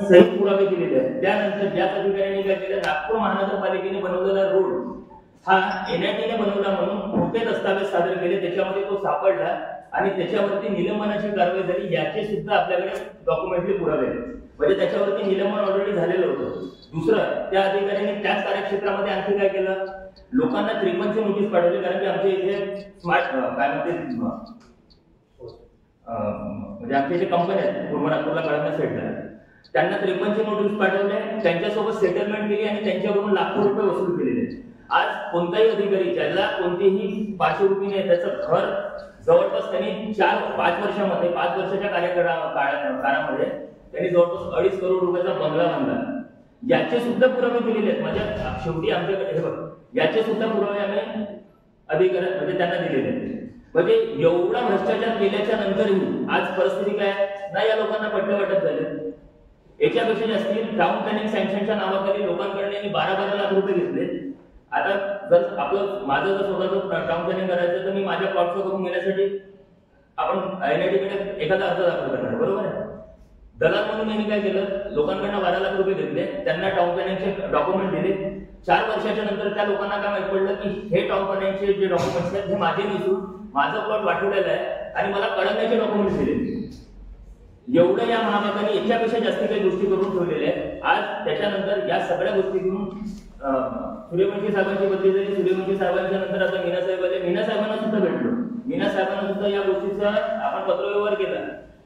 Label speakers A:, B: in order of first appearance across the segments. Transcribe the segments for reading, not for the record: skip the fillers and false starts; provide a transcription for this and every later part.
A: सही पुरावे दिलेले आहेत। त्यानंतर ज्या अधिकाऱ्यांनी काय केलं, नागपूर महानगरपालिकेने बनवलेला रोड हा एनआयटीने बनवला म्हणून खोटे दस्तावेज सादर केले, त्याच्यामध्ये तो सापडला आणि त्याच्यावरती निलंबनाची कारवाई झाली। याचे सुद्धा आपल्याकडे डॉक्युमेंटरी पुरावे आहेत, म्हणजे त्याच्यावरती निलंबन ऑलरेडी झालेलं होतं। दुसरं, त्या अधिकाऱ्यांनी त्याच कार्यक्षेत्रामध्ये आणखी काय केलं, लोकांना 53 नोटीस पाठवली, कारण की आमच्या इथे स्मार्ट काय म्हणते म्हणजे आमच्या इथे कंपन्या आहेत पूर्व नागपूरला कळवण्या सेटला, त्यांना 53 नोटीस पाठवले, त्यांच्यासोबत सेटलमेंट केली आणि त्यांच्याकडून लाखो रुपये वसूल केलेले। आज कोणताही अधिकारी ज्याला कोणतेही पार्श्वभूमी नाही, त्याचं घर जवळपास त्यांनी 4-5 वर्षामध्ये 5 वर्षाच्या काळामध्ये त्यांनी जवळपास 2.5 करोड रुपयाचा बंगला बांधला। याचे सुद्धा पुरावे दिलेले आहेत, म्हणजे शेवटी आमच्याकडे हे बघ, याचे सुद्धा पुरावे आम्ही अधिकारी म्हणजे त्यांना दिलेले आहेत। म्हणजे एवढा भ्रष्टाचार केल्याच्या नंतरही आज परिस्थिती काय नाही, या लोकांना पट्टे वाटप झाले। याच्यापेक्षा जास्ती टाउन प्लॅनिंग सँक्शनच्या नावाखाली लोकांकडे यांनी 12-12 लाख रुपये घेतले। आता जर आपलं माझं जर स्वतःचं टाउन प्लॅनिंग करायचं तर मी माझ्या प्लॉटचं करून घेण्यासाठी आपण एनआयटीकडे एखादा अर्ज दाखल करणार, बरोबर आहे। दलाल म्हणून यांनी काय केलं, लोकांकडनं 12 लाख रुपये घेतले, त्यांना टाउन प्लॅनिंगचे डॉक्युमेंट दिले। 4 वर्षाच्या नंतर त्या लोकांना काय माहित पडलं की हे टाउन प्लॅनिंगचे जे डॉक्युमेंट्स आहेत हे माझे नसून माझं प्लॉट वाटवलेलं आहे आणि मला कळवण्याचे डॉक्युमेंट दिले। एवढं या महाभागाने याच्यापेक्षा जास्त काही गोष्टी करून ठेवलेल्या आहेत। आज त्याच्यानंतर या सगळ्या गोष्टी करून सूर्यवंशी साहेबांची बदली झाली। सूर्यवंशी साहेबांच्या नंतर आता मीना साहेब आले, मीना साहेबांना सुद्धा भेटलो, मीना साहेबांना सुद्धा या गोष्टीचा आपण पत्रव्यवहार केला।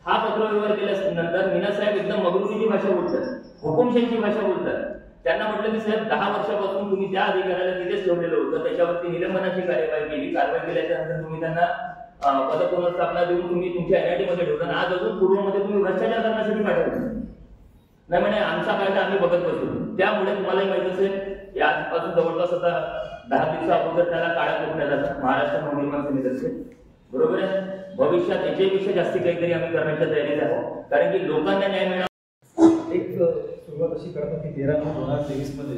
A: हा पत्रव्यवहार केल्यानंतर मीना साहेब एकदम मगरुनीची भाषा बोलतात, हुकुमशाहीची भाषा बोलतात। त्यांना म्हटलं की साहेब 10 वर्षापासून तुम्ही त्या अधिकाऱ्याला तिथेच ठेवलेलं होतं, त्याच्यावरती निलंबनाची कार्यवाही केली, कारवाई केल्याच्या नंतर तुम्ही त्यांना पदपुनर्स्थापना देऊन तुम्ही तुमच्या एनआयटी मध्ये ठेवता, आज अजून पूर्वमध्ये तुम्ही भ्रष्टाचार करण्यासाठी पाठवलं नाही, म्हणे आमचा कायदा आम्ही बघत बसतो। त्यामुळे तुम्हालाही माहित असेल आजपासून जवळपास आता 10 दिवसा अगोदर त्याला काळा कोपण्यात आला महाराष्ट्र नवनिर्माण सेनेतर्फे, बरोबर आहे। भविष्यात याच्यापेक्षा जास्ती काहीतरी आम्ही करण्याच्या तयारीत आहोत, कारण की लोकांना न्याय मिळावा।
B: एक सुरुवात अशी करतात की 13/9/2023 मध्ये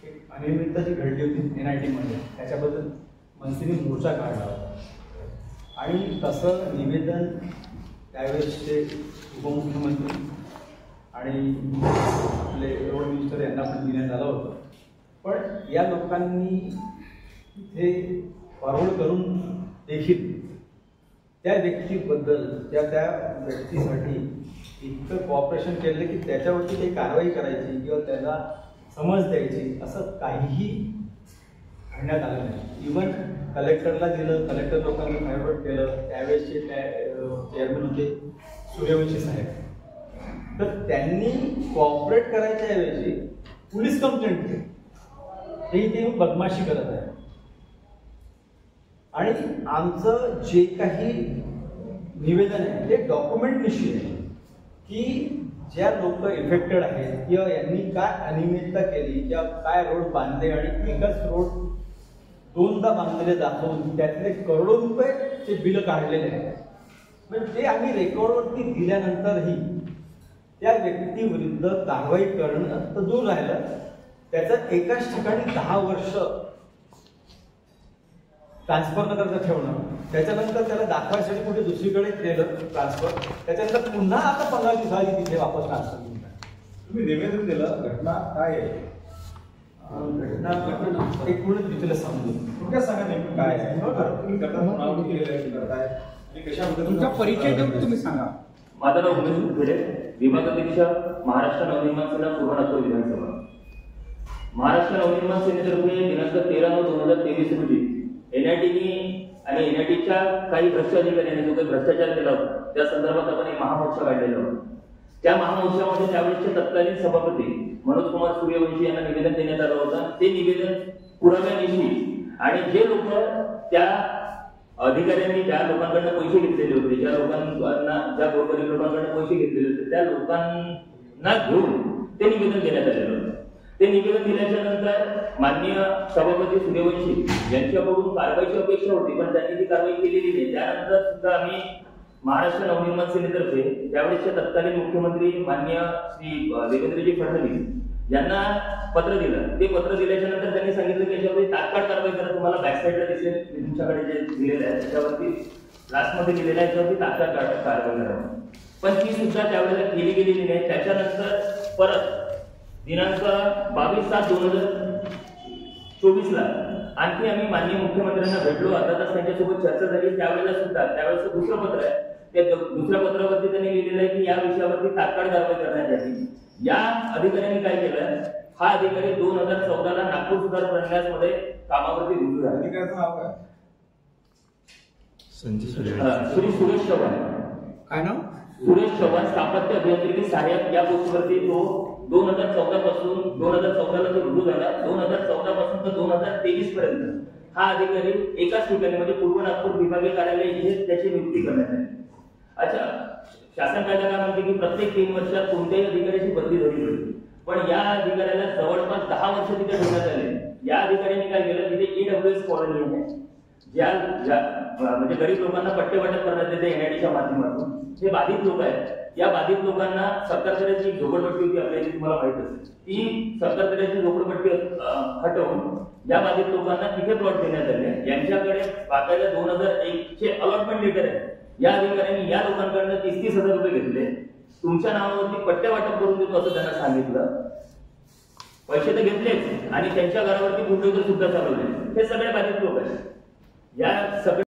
B: एक अनियमितता जी घडली होती एनआयटी मध्ये, त्याच्याबद्दल मनसेने मोर्चा काढला होता आणि तसं निवेदन त्यावेळेसचे उपमुख्यमंत्री आणि आपले रोड मिनिस्टर यांना पण देण्यात आलं होतं। पण या लोकांनी इथे फॉरवर्ड करून देखील त्या व्यक्तीबद्दल त्या व्यक्तीसाठी इतकं कॉपरेशन केलं की त्याच्यावरती काही कारवाई करायची किंवा त्याला समज द्यायची असं काहीही घडण्यात आलं नाही। इव्हन कलेक्टरला दिलं, कलेक्टर लोकांनी फॉरवर्ड केलं, त्यावेळेसचे चेअरमन होते सूर्यवंशी साहेब, तर त्यांनी कॉपरेट करायच्या ऐवजी पोलीस कंप्लेंट केली, ते बदमाशी करत आहे। आणि आमचं जे काही निवेदन आहे ते डॉक्युमेंट निश्चित आहे की ज्या लोक इफेक्टेड आहेत किंवा यांनी काय अनियमितता केली किंवा काय रोड बांधले आणि एकच रोड 2दा बांधलेले दाखवून त्यातले करोडो रुपये बिल काढलेले आहेत, म्हणजे ते आम्ही रेकॉर्डवरती दिल्यानंतरही त्या व्यक्तीविरुद्ध कारवाई करणं तर दूर राहिलं, त्याचं एकाच ठिकाणी 10 वर्ष ट्रान्सफर न करता ठेवणं, त्याच्यानंतर त्याला दाखवायसाठी कुठे दुसरीकडे केलं ट्रान्सफर, त्याच्यानंतर पुन्हा आता 15 दिवसांनी तिथे वापस ट्रान्सफर केलं।
C: तुम्ही निवेदन दिलं, घटना काय आहे?
B: घटना एक पूर्ण तिथलं समजून
C: थोडक्यात सांगा नेमकं काय आहे? तुम्ही करताय कशाबद्दल
D: तुमचा परिचय देऊन तुम्ही सांगा।
A: माझं नाव उमेश भिडे, विभाग अध्यक्ष महाराष्ट्र नवनिर्माण सेना पूर्व नागपूर विधानसभा। महाराष्ट्र नवनिर्माण सेनेतर्फे दिनांक 13/9/2023 रोजी एनआयटीने आणि एनआयटीच्या काही भ्रष्ट अधिकाऱ्यांनी जो काही भ्रष्टाचार केला होता त्या संदर्भात आपण एक महामोर्चा काढलेला होता। त्या महामोर्चामध्ये त्यावेळेसचे तत्कालीन सभापती मनोज कुमार सूर्यवंशी यांना निवेदन देण्यात आलं होतं। ते निवेदन पुराव्यानिशी आणि जे लोक त्या अधिकाऱ्यांनी ज्या लोकांकडून पैसे घेतलेले होते, ज्या लोकांना ज्या गोरगरीब लोकांकडून पैसे घेतलेले होते त्या लोकांना घेऊन ते निवेदन देण्यात आलेलं होतं। ते निवेदन दिल्याच्या नंतर माननीय सभापती सूर्यवंशी यांच्याकडून कारवाईची अपेक्षा होती, पण त्यांनी ती कारवाई केलेली नाही। त्यानंतर सुद्धा आम्ही महाराष्ट्र नवनिर्माण सेनेतर्फे त्यावेळेसचे तत्कालीन मुख्यमंत्री माननीय श्री देवेंद्रजी फडणवीस यांना पत्र दिलं। ते पत्र दिल्याच्या नंतर त्यांनी सांगितलं की याच्यावरती तात्काळ कारवाई करा, तुम्हाला बॅकसाईडला दिसेल तुमच्याकडे जे दिलेलं आहे त्याच्यावरती लास्टमध्ये दिलेलं आहे याच्यावरती तात्काळ कारवाई करा, पण ती सुद्धा त्यावेळेला केली गेलेली नाही। त्याच्यानंतर परत दिनांक 22/7/2024 आणखी आम्ही माननीय मुख्यमंत्र्यांना भेटलो, अर्धा तास त्यांच्यासोबत चर्चा झाली. त्यावेळेला सुद्धा त्यावेळेस दुसरं पत्र आहे, त्या दुसऱ्या पत्रावरती त्यांनी लिहिलेलं आहे की या विषयावरती तात्काळ कारवाई करण्यात यावी. या अधिकाऱ्यांनी काय केलं, हा अधिकारी 2014ला नागपूर सुधार प्रन्यासमध्ये कामावरती रुजू झाला.
C: अधिकाऱ्याचं नाव काय?
A: श्री सुरेश चव्हाण.
B: काय नाव?
A: सुरेश चव्हाण, स्थापत्य अभियांत्रिकी सहाय्यक या पोस्टवरती तो 2014 पासून 2014ला तो रुजू झाला. 2014 पासून तर 2023 पर्यंत हा अधिकारी एकाच ठिकाणी म्हणजे पूर्व नागपूर विभागीय कार्यालय इथे त्याची नियुक्ती करण्यात आली. अच्छा, शासन कायदा काय म्हणते की प्रत्येक 3 वर्षात कोणत्याही अधिकाऱ्याची बदली झाली पाहिजे, पण या अधिकाऱ्याला जवळपास 10 वर्ष तिथे ठेवण्यात आले. या अधिकाऱ्यांनी काय केलं, तिथे EWS कॉलनी आहे, ज्या म्हणजे गरीब लोकांना पट्टे वाटप करण्यात येते NITच्या माध्यमातून. हे बाधित लोक आहेत, या बाधित लोकांना सरकारकडे झोपडपट्टी होती आपल्या इथे, तुम्हाला माहित असेल, ती सरकारकडे झोपडपट्टी हटवून या बाधित लोकांना तिथे प्लॉट देण्यात आले. यांच्याकडे बाकायदा 2001 चे अलॉटमेंट लेटर आहे. या अधिकाऱ्यांनी या लोकांकडनं 30,000 रुपये घेतले, तुमच्या नावावरती पट्टे वाटप करून देतो असं त्यांना सांगितलं. पैसे तर घेतलेच आणि त्यांच्या घरावरती बुलडोझर सुद्धा चालवले. हे सगळे बाधित लोक आहेत. या सगळे